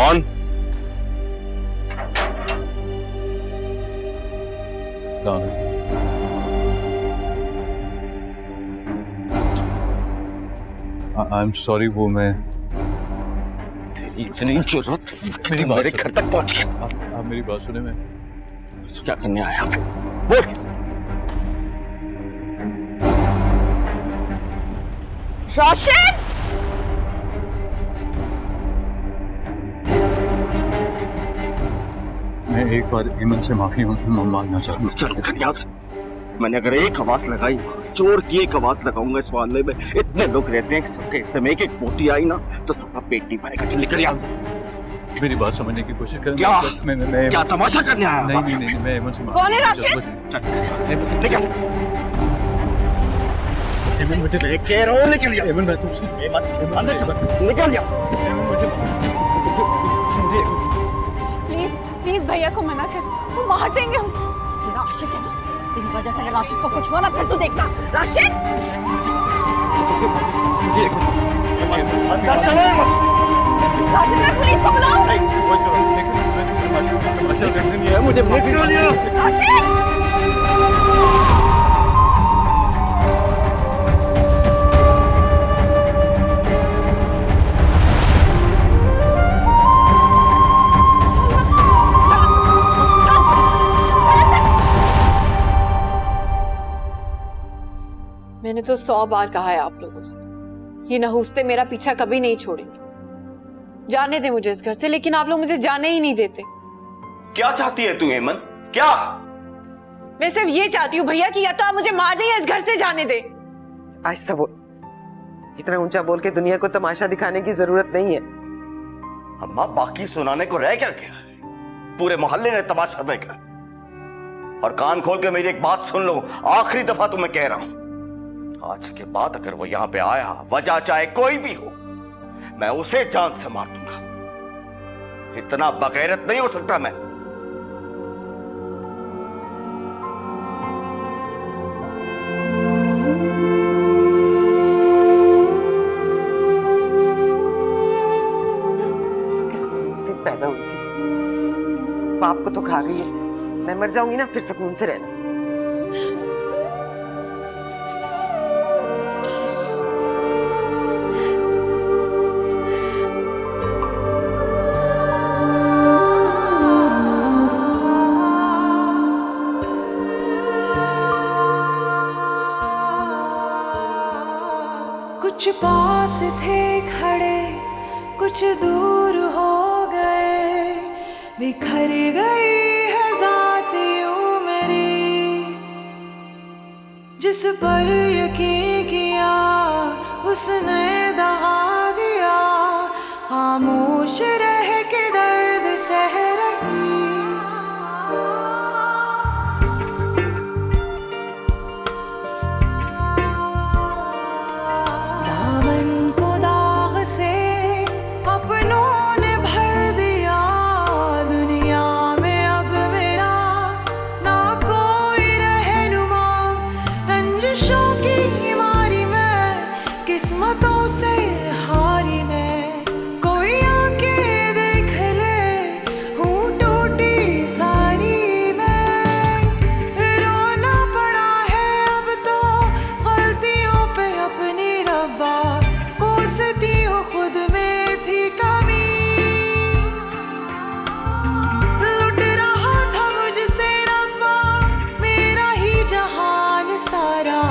कौन? I am sorry, वो मैं तेरी इतनी जरूरत मेरी बात मेरे घर तक पहुंच गया। आप मेरी बात सुने। मैं क्या करने आया आप? बोल। राशिद! मैं एक बार हेमंत से माफी मांगना चाहता हूँ। चल निकल यहाँ से। मैंने अगर एक आवाज लगाई, चोर की एक आवाज लगाऊंगा इस मोहल्ले में, इतने लोग रहते हैं कि सबके हिस्से में एक मोती आई ना तो सबका पेट नहीं भरेगा। चल निकल यहाँ से। मेरी बात समझने की कोशिश करें। क्या? मैं क्या तमाशा करने आया? नहीं, मैं हेमंत से कौन है राशिद? निकल। हेमंत मुझे मैं कह रहा हूँ निकल यहाँ से। हेमंत मैं तुमसे निकल यहाँ से। प्लीज प्लीज भैया को मना कर, वो मार देंगे उसे। तेरा आशिक है ना, तेरी वजह से अगर राशिद को कुछ हुआ ना फिर तू देखना। राशिद! राशिद, मैं पुलिस को बुलाऊं? मुझे राशिद! मैंने तो 100 बार कहा है आप लोगों से, ये नहुस्ते मेरा पीछा कभी नहीं छोड़ेंगे। जाने दे मुझे इस घर से, लेकिन आप लोग मुझे जाने ही नहीं देते। क्या चाहती है तू हेमंत? क्या? मैं सिर्फ ये चाहती हूँ भैया कि या तो आप मुझे मार दें या इस घर से जाने दे। आहिस्ता बोल, इतना ऊंचा बोल के दुनिया को तमाशा दिखाने की जरूरत नहीं है। अम्मा बाकी सुनाने को रह क्या गया? पूरे मोहल्ले ने तमाशा देखा। और कान खोल के मेरी एक बात सुन लो, आखिरी दफा तुम्हें कह रहा हूं, आज के बाद अगर वो यहां पे आया, वजह चाहे कोई भी हो, मैं उसे जान से मार दूंगा। इतना बगैरत नहीं हो सकता मैं। उस दिन पैदा हुई थी, बाप को तो खा गई है। मैं मर जाऊंगी ना फिर सुकून से रहना। कुछ पास थे खड़े, कुछ दूर हो गए, बिखर गई है ज़ात यूं मेरी। जिस पर यकीन किया उसने दगा दिया, खामोश रह के दर्द सह रही। किस्मतों से हारी मैं, कोई आके देख ले, हूँ टूटी सारी मैं। रोना पड़ा है अब तो गलतियों पे अपनी रब्बा, कोसती हूँ खुद में थी कमी। लुट रहा था मुझसे रब्बा मेरा ही जहान सारा,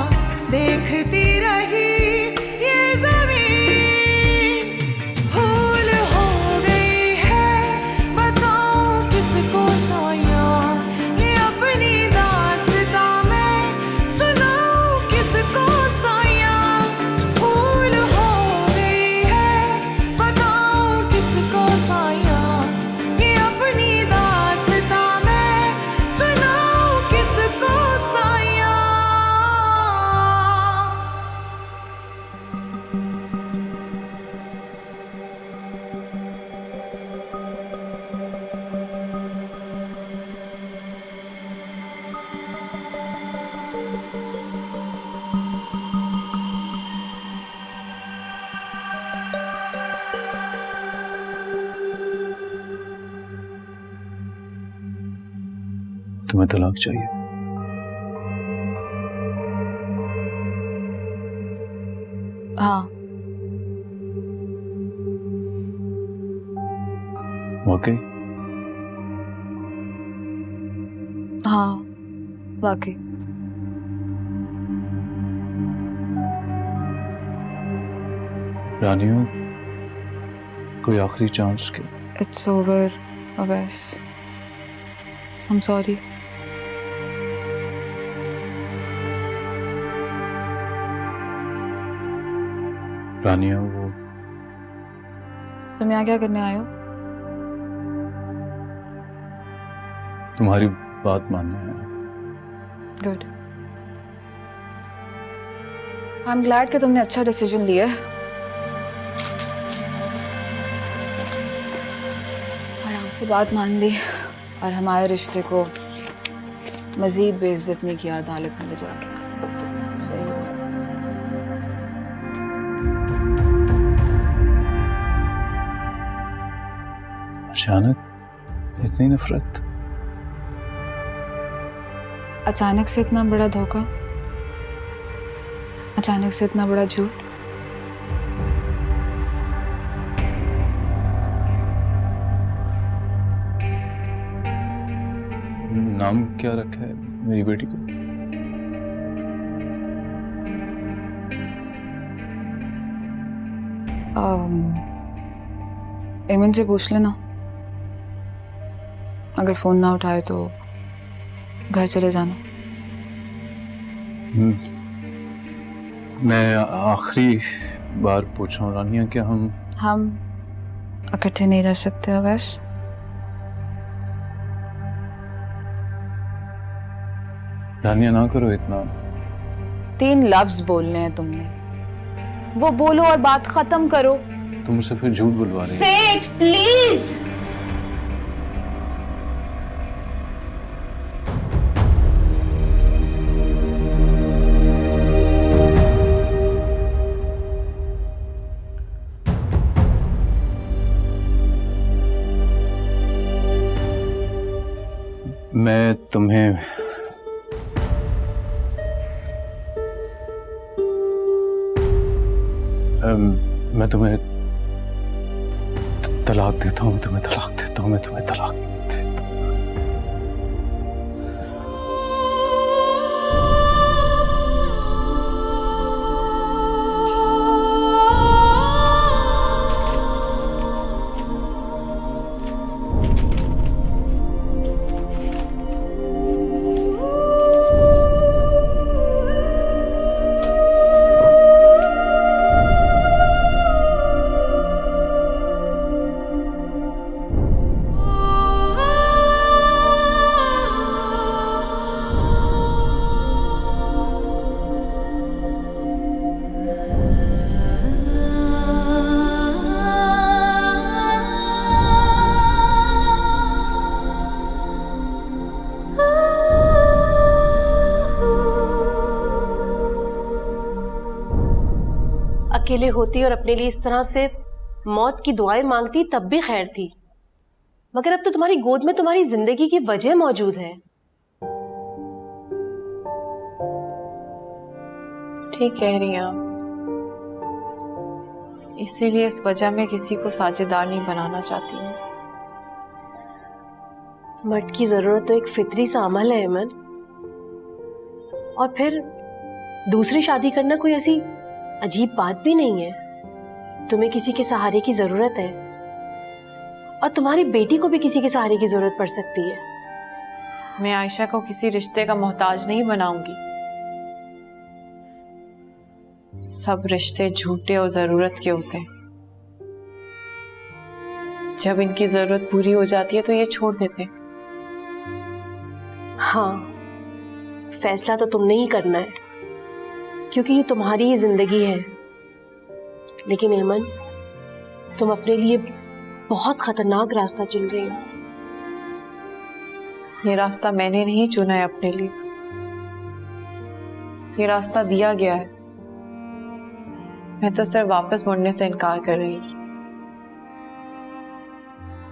देखती रही तुम्हें तलाक चाहिए? हाँ। वाकई? हाँ वाकई। रानियों, कोई आखिरी चांस के? It's over Awais, I am sorry. रानियों, वो तुम यहाँ क्या करने आए हो? तुम्हारी बात मानने आया। गुड। आई एम ग्लैड कि तुमने अच्छा डिसीजन लिया है। आराम से बात मान ली और हमारे रिश्ते को मजीद बेइज्जत नहीं किया अदालत में ले जाके। अचानक इतनी नफरत? अचानक से इतना बड़ा धोखा, अचानक से इतना बड़ा झूठ। नाम क्या रखा है मेरी बेटी को? एमन से पूछ लेना, अगर फोन ना उठाए तो घर चले जाना। मैं आखिरी बार पूछ रहा हूँ रानिया, क्या हम इकट्ठे नहीं रह सकते अवैस? रानिया ना करो इतना। 3 लफ्ज बोलने हैं तुमने, वो बोलो और बात खत्म करो। तुम मुझसे फिर झूठ बुलवा रही हो। Say it, please. मैं तुम्हें मैं तुम्हें तलाक देता हूँ, मैं तुम्हें तलाक देता हूँ, मैं तुम्हें तलाक देता हूँ। अकेले होती और अपने लिए इस तरह से मौत की दुआएं मांगती तब भी खैर थी, मगर अब तो तुम्हारी गोद में तुम्हारी जिंदगी की वजह मौजूद है। ठीक कह रही हैं आप, इसीलिए इस वजह में किसी को साझेदार नहीं बनाना चाहती हूँ। मर्द की जरूरत तो एक फितरी सा अमल है अमन, और फिर दूसरी शादी करना कोई ऐसी अजीब बात भी नहीं है। तुम्हें किसी के सहारे की जरूरत है, और तुम्हारी बेटी को भी किसी के सहारे की जरूरत पड़ सकती है। मैं आयशा को किसी रिश्ते का मोहताज नहीं बनाऊंगी। सब रिश्ते झूठे और जरूरत के होते हैं। जब इनकी जरूरत पूरी हो जाती है तो ये छोड़ देते हैं। हाँ, फैसला तो तुमने ही करना है, क्योंकि ये तुम्हारी ही जिंदगी है। लेकिन एमन, तुम अपने लिए बहुत खतरनाक रास्ता चुन रही हो। ये रास्ता मैंने नहीं चुना है अपने लिए, ये रास्ता दिया गया है। मैं तो सिर्फ वापस मुड़ने से इनकार कर रही हूँ।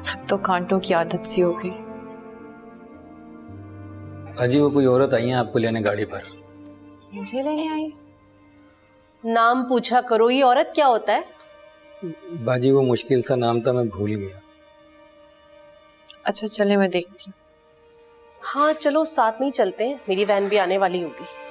अब तो कांटों की आदत सी हो गई। अजी वो कोई औरत आई है आपको लेने गाड़ी पर। मुझे लेने आई? नाम पूछा करो, ये औरत क्या होता है? बाजी वो मुश्किल सा नाम था, मैं भूल गया। अच्छा चले, मैं देखती हूँ। हाँ चलो साथ में ही चलते हैं, मेरी वैन भी आने वाली होगी।